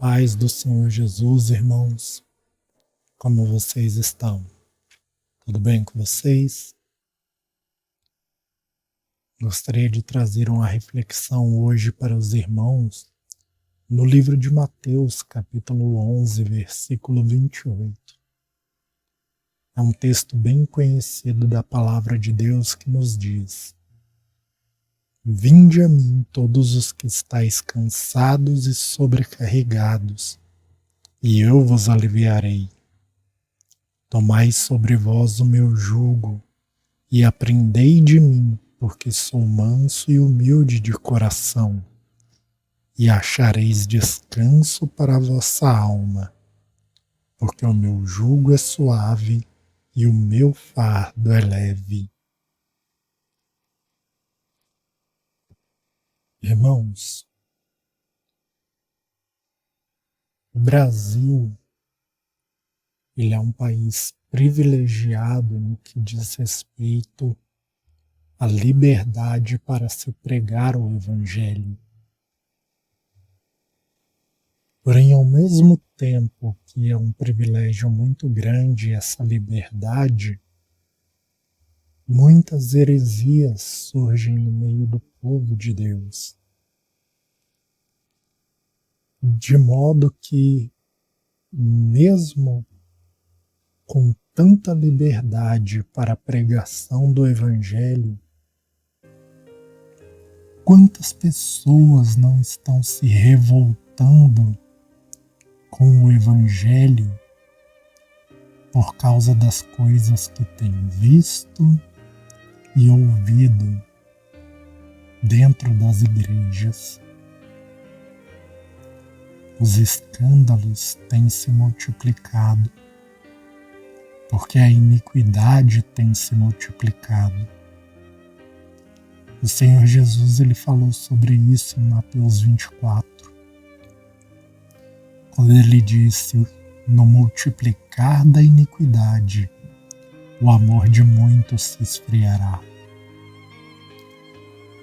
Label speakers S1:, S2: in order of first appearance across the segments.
S1: Paz do Senhor Jesus, irmãos, como vocês estão? Tudo bem com vocês? Gostaria de trazer uma reflexão hoje para os irmãos no livro de Mateus, capítulo 11, versículo 28. É um texto bem conhecido da palavra de Deus que nos diz: Vinde a mim todos os que estáis cansados e sobrecarregados, e eu vos aliviarei. Tomai sobre vós o meu jugo, e aprendei de mim, porque sou manso e humilde de coração, e achareis descanso para a vossa alma, porque o meu jugo é suave e o meu fardo é leve. Irmãos, o Brasil, ele é um país privilegiado no que diz respeito à liberdade para se pregar o Evangelho. Porém, ao mesmo tempo que é um privilégio muito grande essa liberdade, muitas heresias surgem no meio do povo de Deus. De modo que, mesmo com tanta liberdade para a pregação do Evangelho, quantas pessoas não estão se revoltando com o Evangelho por causa das coisas que têm visto e ouvido dentro das igrejas? Os escândalos têm se multiplicado, porque a iniquidade tem se multiplicado. O Senhor Jesus ele falou sobre isso em Mateus 24, quando ele disse: no multiplicar da iniquidade, o amor de muitos se esfriará.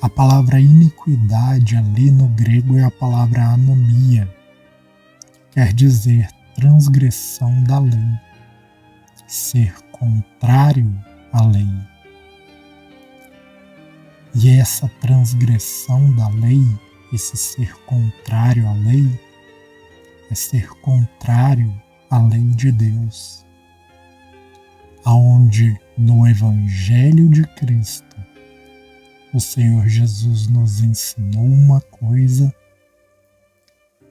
S1: A palavra iniquidade ali no grego é a palavra anomia, quer dizer transgressão da lei, ser contrário à lei. E essa transgressão da lei, esse ser contrário à lei, é ser contrário à lei de Deus, aonde no Evangelho de Cristo o Senhor Jesus nos ensinou uma coisa,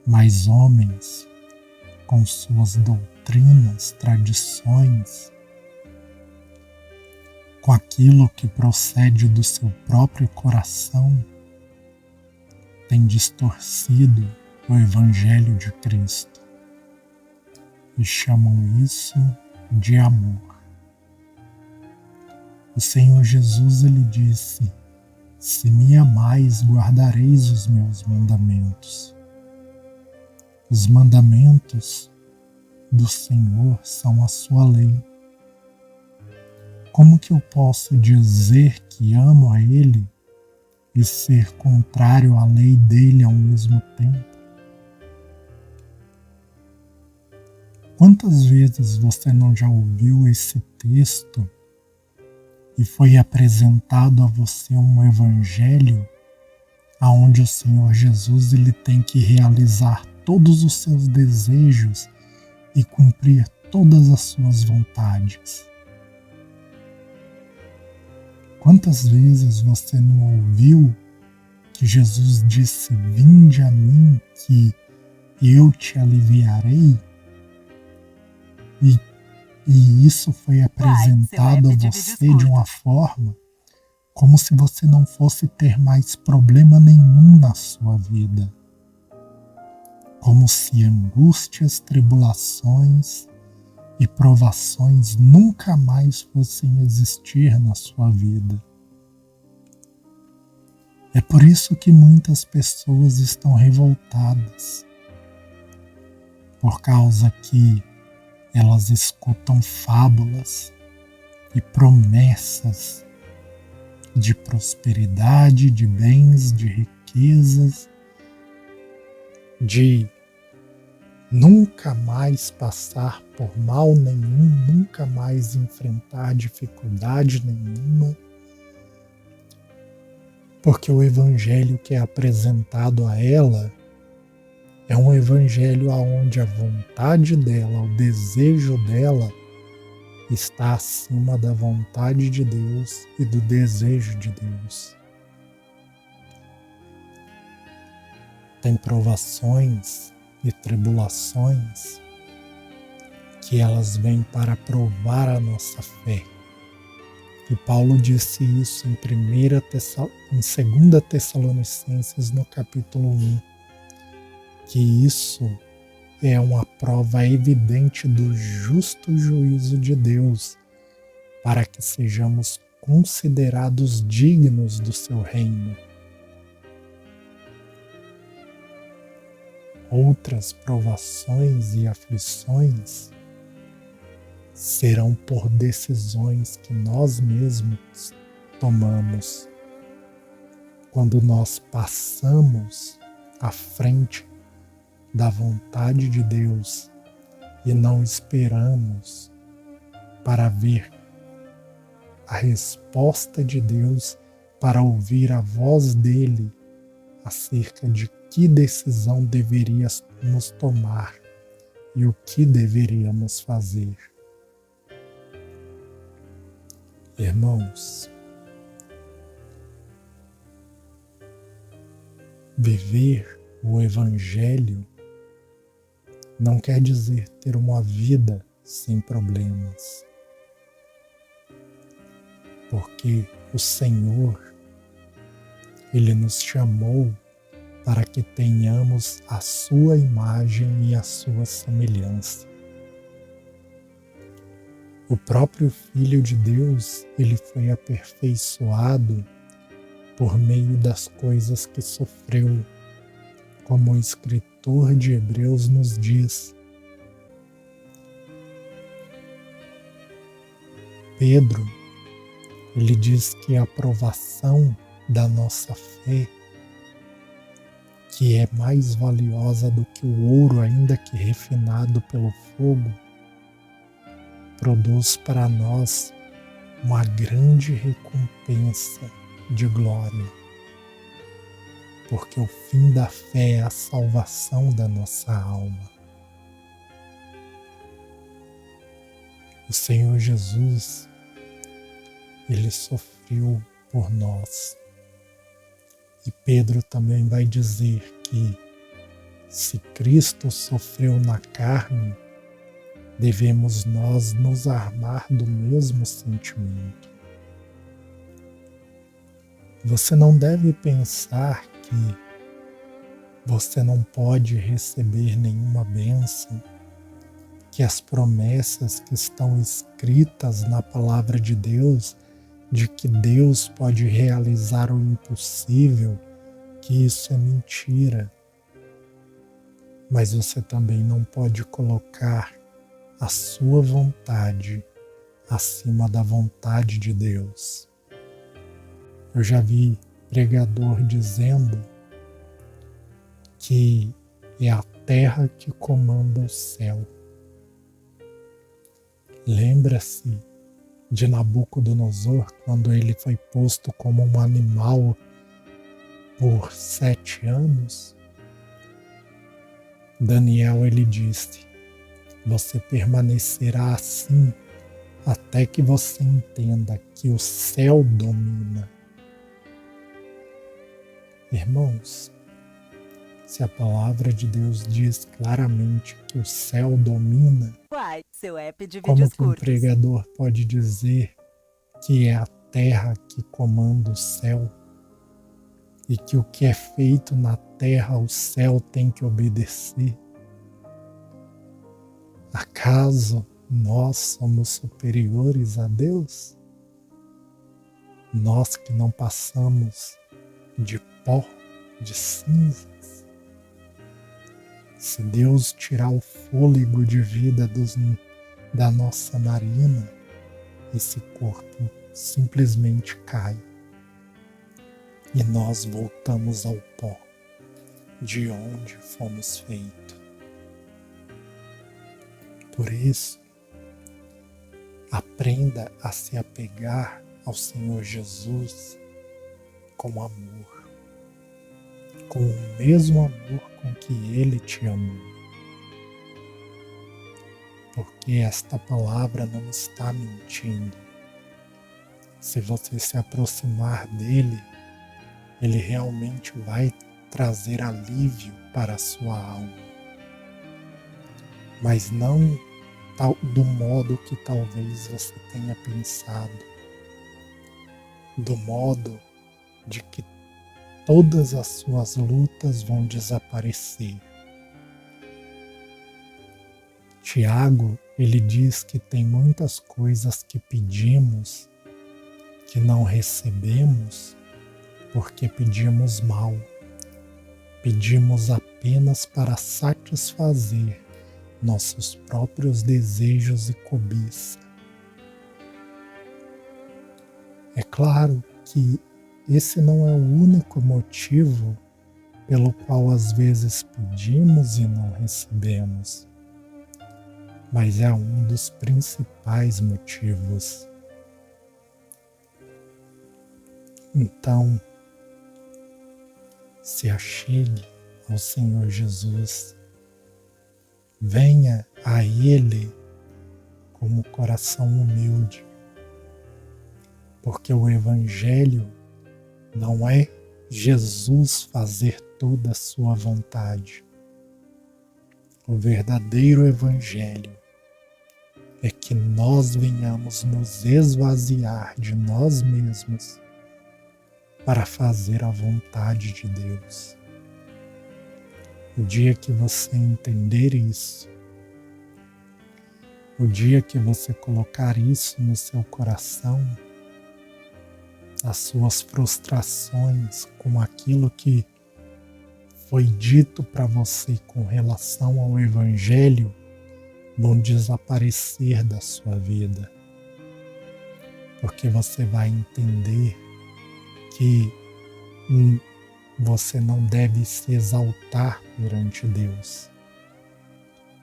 S1: mas homens com suas doutrinas, tradições, com aquilo que procede do seu próprio coração, têm distorcido o Evangelho de Cristo e chamam isso de amor. O Senhor Jesus ele disse: se me amais, guardareis os meus mandamentos. Os mandamentos do Senhor são a sua lei. Como que eu posso dizer que amo a Ele e ser contrário à lei dele ao mesmo tempo? Quantas vezes você não já ouviu esse texto e foi apresentado a você um evangelho aonde o Senhor Jesus ele tem que realizar todos os seus desejos e cumprir todas as suas vontades? Quantas vezes você não ouviu que Jesus disse: vinde a mim que eu te aliviarei? E isso foi apresentado a você de uma forma como se você não fosse ter mais problema nenhum na sua vida. Como se angústias, tribulações e provações nunca mais fossem existir na sua vida. É por isso que muitas pessoas estão revoltadas, por causa que elas escutam fábulas e promessas de prosperidade, de bens, de riquezas, de nunca mais passar por mal nenhum, nunca mais enfrentar dificuldade nenhuma, porque o evangelho que é apresentado a ela é um evangelho onde a vontade dela, o desejo dela está acima da vontade de Deus e do desejo de Deus. Tem provações e tribulações que elas vêm para provar a nossa fé. E Paulo disse isso em 2 Tessalonicenses, no capítulo 1, que isso é uma prova evidente do justo juízo de Deus, para que sejamos considerados dignos do seu reino. Outras provações e aflições serão por decisões que nós mesmos tomamos, quando nós passamos à frente da vontade de Deus e não esperamos para ver a resposta de Deus, para ouvir a voz dele acerca de que decisão deveríamos tomar e o que deveríamos fazer. Irmãos, viver o Evangelho não quer dizer ter uma vida sem problemas, porque o Senhor, Ele nos chamou para que tenhamos a sua imagem e a sua semelhança. O próprio Filho de Deus, ele foi aperfeiçoado por meio das coisas que sofreu, como o escritor de Hebreus nos diz. Pedro, ele diz que a provação da nossa fé, que é mais valiosa do que o ouro, ainda que refinado pelo fogo, produz para nós uma grande recompensa de glória, porque o fim da fé é a salvação da nossa alma. O Senhor Jesus, ele sofreu por nós. E Pedro também vai dizer que se Cristo sofreu na carne, devemos nós nos armar do mesmo sentimento. Você não deve pensar que você não pode receber nenhuma bênção, que as promessas que estão escritas na palavra de Deus, de que Deus pode realizar o impossível, que isso é mentira. Mas você também não pode colocar a sua vontade acima da vontade de Deus. Eu já vi pregador dizendo que é a terra que comanda o céu. Lembra-se de Nabucodonosor, quando ele foi posto como um animal por 7 anos? Daniel, ele disse: você permanecerá assim até que você entenda que o céu domina. Irmãos, se a palavra de Deus diz claramente que o céu domina,
S2: seu app de
S1: como
S2: vídeos
S1: que um
S2: curtos.
S1: pregador pode dizer que é a terra que comanda o céu e que o que é feito na terra o céu tem que obedecer? Acaso nós somos superiores a Deus? Nós que não passamos de pó, de cinzas? Se Deus tirar o fôlego de vida da nossa narina, esse corpo simplesmente cai e nós voltamos ao pó de onde fomos feitos. Por isso, aprenda a se apegar ao Senhor Jesus com amor, com o mesmo amor com que Ele te amou. Porque esta palavra não está mentindo. Se você se aproximar dele, ele realmente vai trazer alívio para a sua alma. Mas não do modo que talvez você tenha pensado, do modo de que todas as suas lutas vão desaparecer. Tiago, ele diz que tem muitas coisas que pedimos que não recebemos porque pedimos mal. Pedimos apenas para satisfazer nossos próprios desejos e cobiça. É claro que esse não é o único motivo pelo qual às vezes pedimos e não recebemos, mas é um dos principais motivos. Então, se achegue ao Senhor Jesus, venha a Ele como coração humilde, porque o Evangelho não é Jesus fazer toda a sua vontade. O verdadeiro Evangelho é que nós venhamos nos esvaziar de nós mesmos para fazer a vontade de Deus. O dia que você entender isso, o dia que você colocar isso no seu coração, as suas frustrações com aquilo que foi dito para você com relação ao Evangelho vão desaparecer da sua vida, porque você vai entender que você não deve se exaltar perante Deus,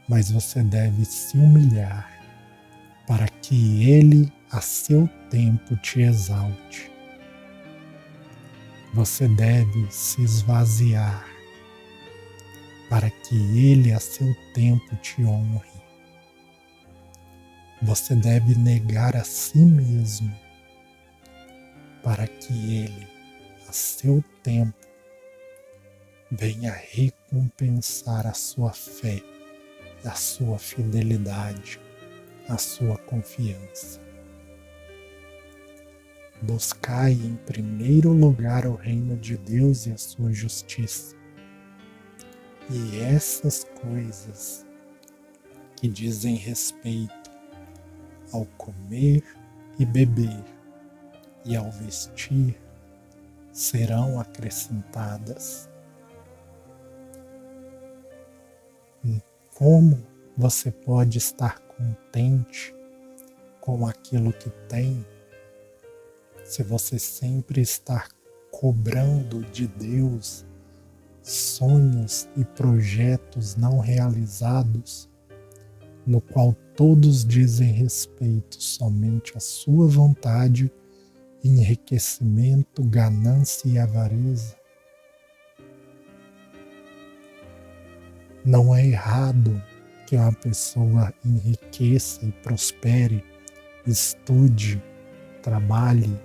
S1: mas você deve se humilhar para que Ele, a seu tempo, te exalte. Você deve se esvaziar para que Ele, a seu tempo, te honre. Você deve negar a si mesmo para que Ele, a seu tempo, venha recompensar a sua fé, a sua fidelidade, a sua confiança. Buscai em primeiro lugar o reino de Deus e a sua justiça. E essas coisas que dizem respeito ao comer e beber e ao vestir serão acrescentadas. Como você pode estar contente com aquilo que tem se você sempre está cobrando de Deus sonhos e projetos não realizados, no qual todos dizem respeito somente à sua vontade, enriquecimento, ganância e avareza? Não é errado que uma pessoa enriqueça e prospere, estude, trabalhe,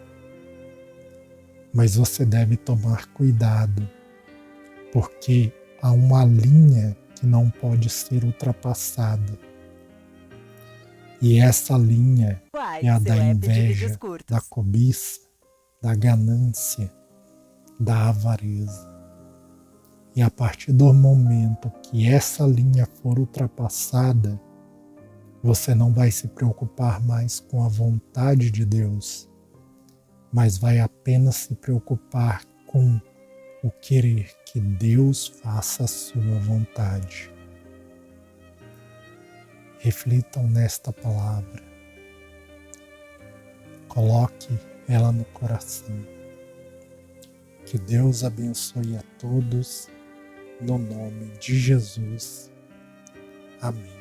S1: mas você deve tomar cuidado, porque há uma linha que não pode ser ultrapassada. E essa linha é a da inveja, da cobiça, da ganância, da avareza. E a partir do momento que essa linha for ultrapassada, você não vai se preocupar mais com a vontade de Deus, mas vai apenas se preocupar com o querer que Deus faça a sua vontade. Reflitam nesta palavra. Coloque ela no coração. Que Deus abençoe a todos, no nome de Jesus. Amém.